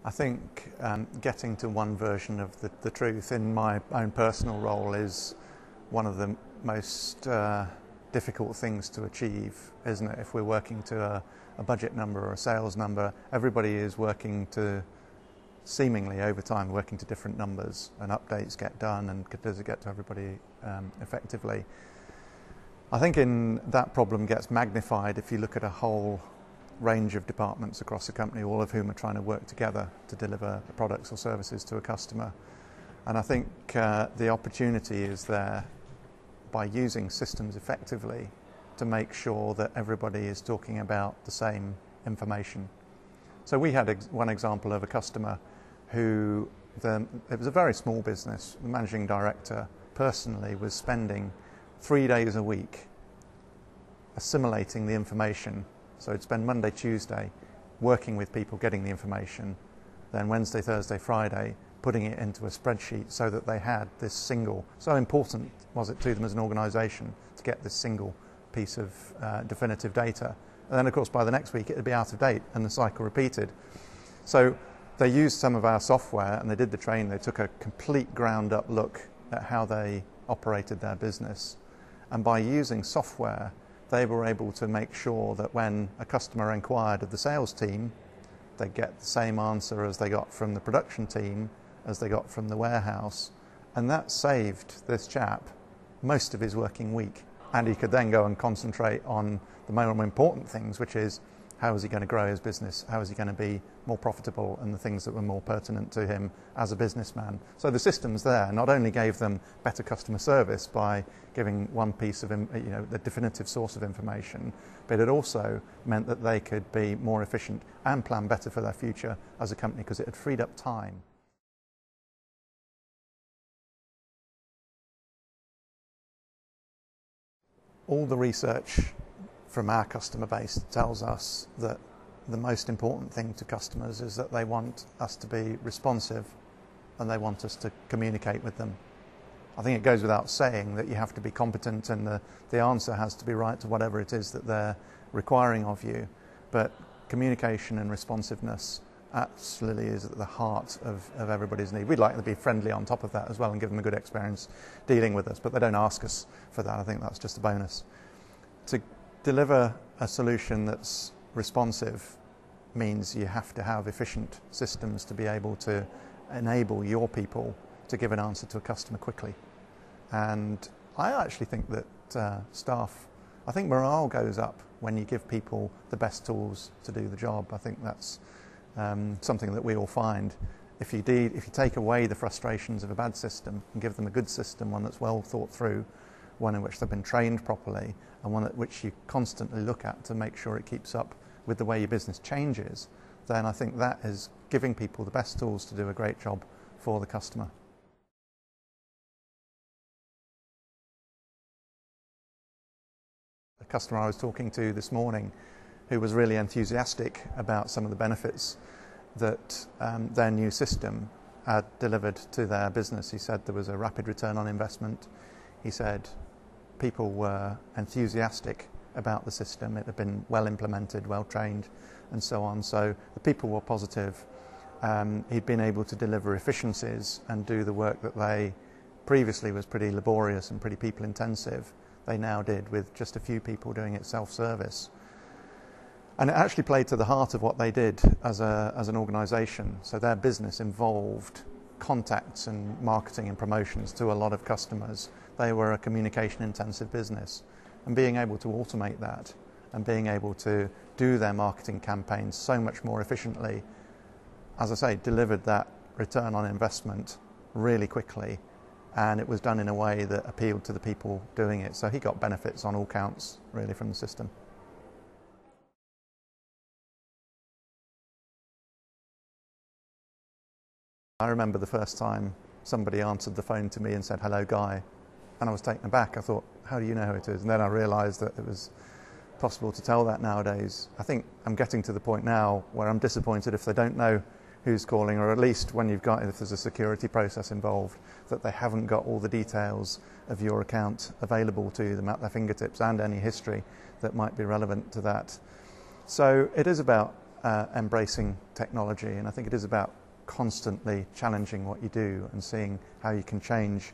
I think getting to one version of the truth in my own personal role is one of the most difficult things to achieve, isn't it? If we're working to a budget number or a sales number, everybody is working to, seemingly over time, working to different numbers, and updates get done, and does it get to everybody effectively? I think that problem gets magnified if you look at a whole range of departments across the company, all of whom are trying to work together to deliver products or services to a customer. And I think the opportunity is there by using systems effectively to make sure that everybody is talking about the same information. So we had one example of a customer who, it was a very small business. The managing director personally was spending 3 days a week assimilating the information. So he'd spend Monday, Tuesday working with people, getting the information, then Wednesday, Thursday, Friday putting it into a spreadsheet so that they had this single, so important was it to them as an organisation to get this single piece of definitive data. And then of course by the next week it would be out of date and the cycle repeated. So they used some of our software and they did the training. They took a complete ground up look at how they operated their business, and by using software they were able to make sure that when a customer inquired of the sales team, they get the same answer as they got from the production team, as they got from the warehouse. And that saved this chap most of his working week. And he could then go and concentrate on the more important things, which is how is he going to grow his business? How is he going to be more profitable, and the things that were more pertinent to him as a businessman? So the systems there not only gave them better customer service by giving one piece of, the definitive source of information, but it also meant that they could be more efficient and plan better for their future as a company because it had freed up time. All the research from our customer base tells us that the most important thing to customers is that they want us to be responsive and they want us to communicate with them. I think it goes without saying that you have to be competent and the answer has to be right to whatever it is that they're requiring of you, but communication and responsiveness absolutely is at the heart of everybody's need. We'd like them to be friendly on top of that as well and give them a good experience dealing with us, but they don't ask us for that. I think that's just a bonus. To deliver a solution that's responsive means you have to have efficient systems to be able to enable your people to give an answer to a customer quickly. And I actually think that I think morale goes up when you give people the best tools to do the job. I think that's something that we all find. If you take away the frustrations of a bad system and give them a good system, one that's well thought through, one in which they've been trained properly, and one at which you constantly look at to make sure it keeps up with the way your business changes, then I think that is giving people the best tools to do a great job for the customer. A customer I was talking to this morning who was really enthusiastic about some of the benefits that their new system had delivered to their business. He said there was a rapid return on investment. He said people were enthusiastic about the system. It had been well implemented, well trained, and so on. So the people were positive. He'd been able to deliver efficiencies and do the work that they previously was pretty laborious and pretty people intensive. They now did with just a few people doing it self-service. And it actually played to the heart of what they did as an organisation. So their business involved contacts and marketing and promotions to a lot of customers. They were a communication-intensive business. And being able to automate that and being able to do their marketing campaigns so much more efficiently, as I say, delivered that return on investment really quickly. And it was done in a way that appealed to the people doing it. So he got benefits on all counts, really, from the system. I remember the first time somebody answered the phone to me and said, "Hello, Guy," and I was taken aback. I thought, how do you know who it is? And then I realised that it was possible to tell that nowadays. I think I'm getting to the point now where I'm disappointed if they don't know who's calling, or at least when if there's a security process involved, that they haven't got all the details of your account available to them at their fingertips and any history that might be relevant to that. So it is about embracing technology, and I think it is about constantly challenging what you do and seeing how you can change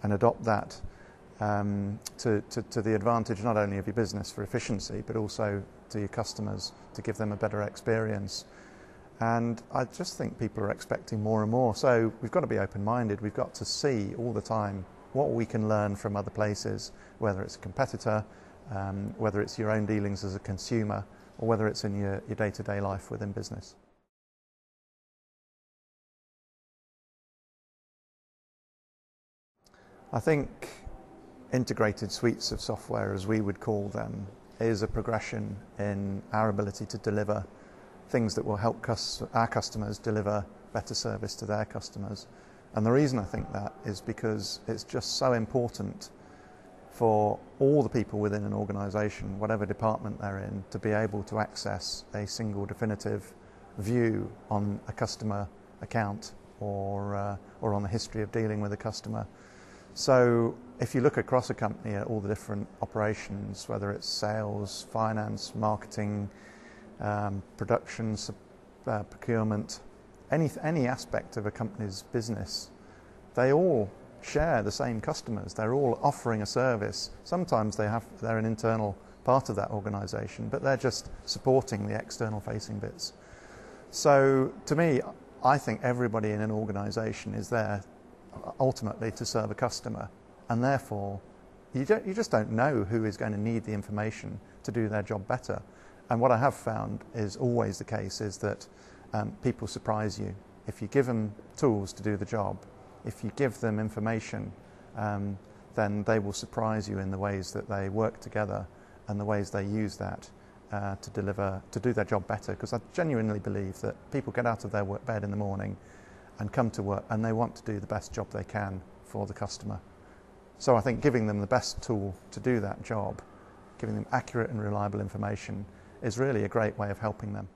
and adopt that to the advantage not only of your business for efficiency, but also to your customers to give them a better experience. And I just think people are expecting more and more. So we've got to be open-minded. We've got to see all the time what we can learn from other places, whether it's a competitor, whether it's your own dealings as a consumer, or whether it's in your day-to-day life within business. I think integrated suites of software, as we would call them, is a progression in our ability to deliver things that will help our customers deliver better service to their customers. And the reason I think that is because it's just so important for all the people within an organisation, whatever department they're in, to be able to access a single definitive view on a customer account or on the history of dealing with a customer. So if you look across a company at all the different operations, whether it's sales, finance, marketing, production, procurement, any aspect of a company's business, they all share the same customers. They're all offering a service. Sometimes they're an internal part of that organisation, but they're just supporting the external facing bits. So to me, I think everybody in an organisation is there ultimately to serve a customer, and therefore you just don't know who is going to need the information to do their job better. And what I have found is always the case is that people surprise you. If you give them tools to do the job, if you give them information, then they will surprise you in the ways that they work together and the ways they use that to do their job better. Because I genuinely believe that people get out of their bed in the morning and come to work and they want to do the best job they can for the customer. So I think giving them the best tool to do that job, giving them accurate and reliable information, is really a great way of helping them.